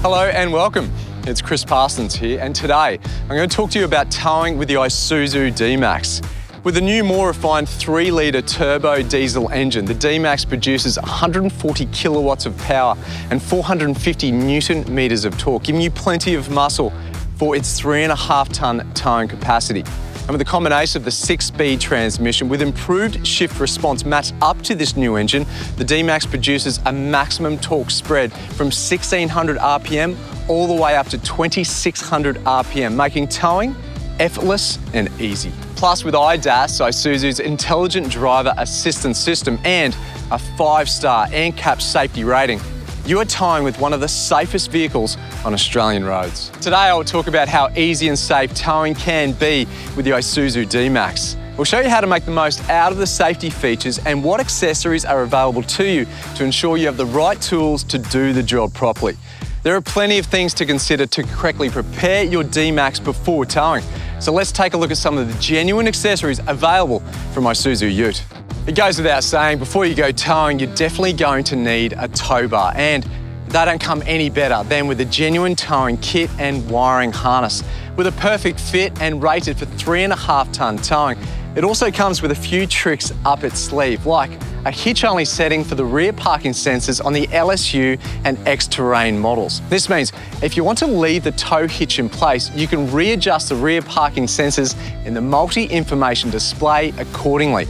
Hello and welcome. It's Chris Parsons here, and today I'm going to talk to you about towing with the Isuzu D-Max. With a new, more refined 3-litre turbo diesel engine, the D-Max produces 140 kilowatts of power and 450 Newton meters of torque, giving you plenty of muscle for its 3.5-tonne towing capacity. And with a combination of the 6-speed transmission with improved shift response matched up to this new engine, the D-Max produces a maximum torque spread from 1,600 RPM all the way up to 2,600 RPM, making towing effortless and easy. Plus, with IDAS, Isuzu's Intelligent Driver Assistance System, and a 5-star NCAP safety rating, you are towing with one of the safest vehicles on Australian roads. Today I will talk about how easy and safe towing can be with the Isuzu D-Max. We'll show you how to make the most out of the safety features and what accessories are available to you to ensure you have the right tools to do the job properly. There are plenty of things to consider to correctly prepare your D-Max before towing. So let's take a look at some of the genuine accessories available from Isuzu UTE. It goes without saying, before you go towing, you're definitely going to need a tow bar, and they don't come any better than with a genuine towing kit and wiring harness. With a perfect fit and rated for 3.5-tonne towing, it also comes with a few tricks up its sleeve, like a hitch-only setting for the rear parking sensors on the LSU and X-Terrain models. This means if you want to leave the tow hitch in place, you can readjust the rear parking sensors in the multi-information display accordingly.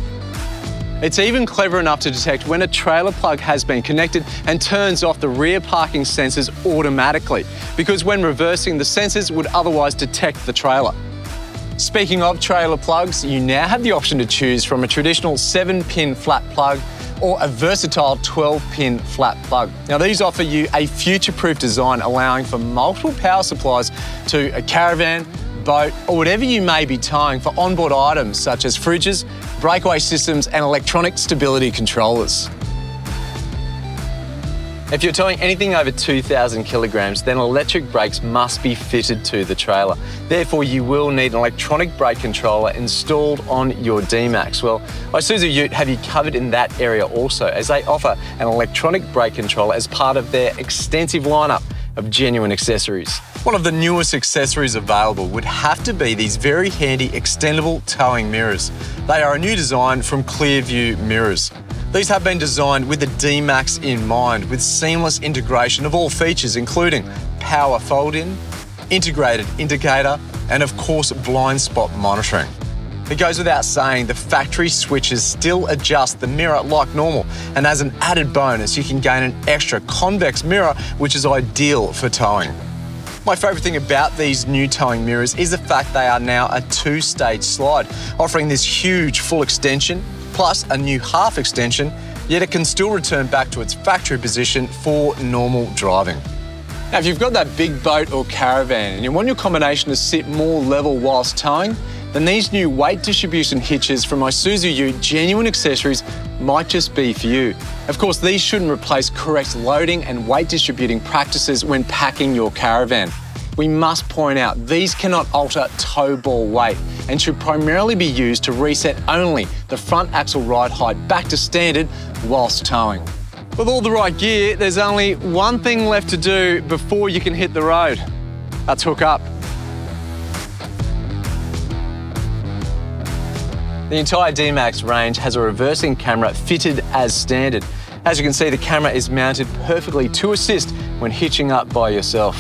It's even clever enough to detect when a trailer plug has been connected and turns off the rear parking sensors automatically, because when reversing, the sensors would otherwise detect the trailer. Speaking of trailer plugs, you now have the option to choose from a traditional 7-pin flat plug or a versatile 12-pin flat plug. Now, these offer you a future-proof design, allowing for multiple power supplies to a caravan, boat, or whatever you may be towing for onboard items such as fridges, breakaway systems, and electronic stability controllers. If you're towing anything over 2,000 kilograms, then electric brakes must be fitted to the trailer. Therefore, you will need an electronic brake controller installed on your D-Max. Well, Isuzu UTE have you covered in that area also, as they offer an electronic brake controller as part of their extensive lineup of genuine accessories. One of the newest accessories available would have to be these very handy extendable towing mirrors. They are a new design from Clearview Mirrors. These have been designed with the D-Max in mind, with seamless integration of all features, including power fold-in, integrated indicator, and of course blind spot monitoring. It goes without saying, the factory switches still adjust the mirror like normal, and as an added bonus, you can gain an extra convex mirror, which is ideal for towing. My favourite thing about these new towing mirrors is the fact they are now a 2-stage slide, offering this huge full extension, plus a new half extension, yet it can still return back to its factory position for normal driving. Now, if you've got that big boat or caravan and you want your combination to sit more level whilst towing, then these new weight distribution hitches from Isuzu UTE genuine accessories might just be for you. Of course, these shouldn't replace correct loading and weight distributing practices when packing your caravan. We must point out, these cannot alter tow ball weight and should primarily be used to reset only the front axle ride height back to standard whilst towing. With all the right gear, there's only one thing left to do before you can hit the road. That's hook up. The entire D-Max range has a reversing camera fitted as standard. As you can see, the camera is mounted perfectly to assist when hitching up by yourself.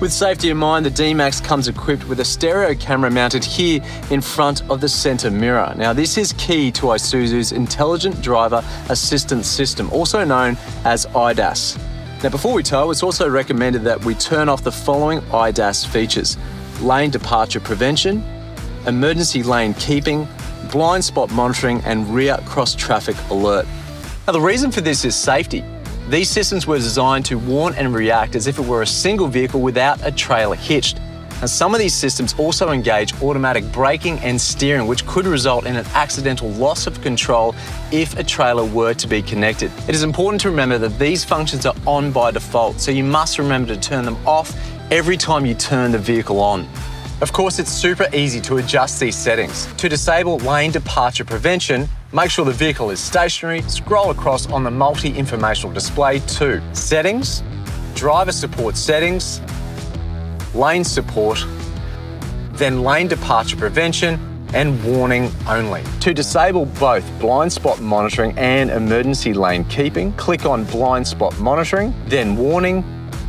With safety in mind, the D-Max comes equipped with a stereo camera mounted here in front of the centre mirror. Now, this is key to Isuzu's Intelligent Driver Assistance System, also known as IDAS. Now, before we tow, it's also recommended that we turn off the following IDAS features: lane departure prevention, emergency lane keeping, blind spot monitoring, and rear cross-traffic alert. Now, the reason for this is safety. These systems were designed to warn and react as if it were a single vehicle without a trailer hitched. And some of these systems also engage automatic braking and steering, which could result in an accidental loss of control if a trailer were to be connected. It is important to remember that these functions are on by default, so you must remember to turn them off every time you turn the vehicle on. Of course, it's super easy to adjust these settings. To disable lane departure prevention, make sure the vehicle is stationary, scroll across on the multi-informational display to Settings, Driver Support Settings, Lane Support, then Lane Departure Prevention, and Warning Only. To disable both blind spot monitoring and emergency lane keeping, click on Blind Spot Monitoring, then Warning,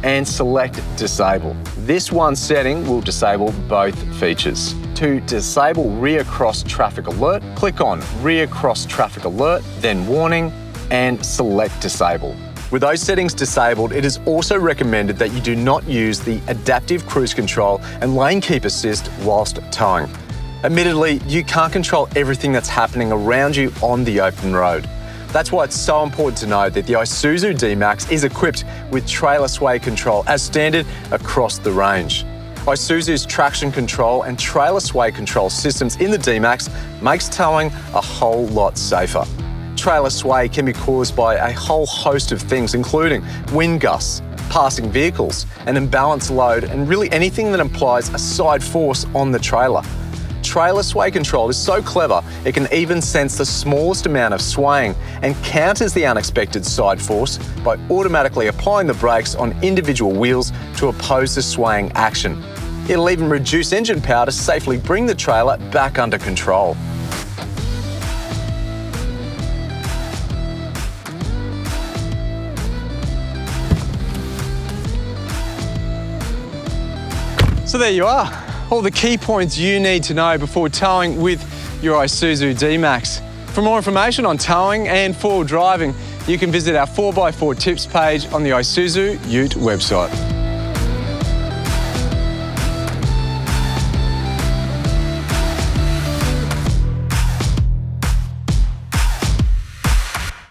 and select Disable. This one setting will disable both features. To disable Rear Cross Traffic Alert, click on Rear Cross Traffic Alert, then Warning, and select Disable. With those settings disabled, it is also recommended that you do not use the Adaptive Cruise Control and Lane Keep Assist whilst towing. Admittedly, you can't control everything that's happening around you on the open road. That's why it's so important to know that the Isuzu D-Max is equipped with trailer sway control as standard across the range. Isuzu's traction control and trailer sway control systems in the D-Max makes towing a whole lot safer. Trailer sway can be caused by a whole host of things, including wind gusts, passing vehicles, an imbalanced load, and really anything that implies a side force on the trailer. Trailer sway control is so clever, it can even sense the smallest amount of swaying and counters the unexpected side force by automatically applying the brakes on individual wheels to oppose the swaying action. It'll even reduce engine power to safely bring the trailer back under control. So there you are. All the key points you need to know before towing with your Isuzu D-Max. For more information on towing and four-wheel driving, you can visit our 4x4 tips page on the Isuzu UTE website.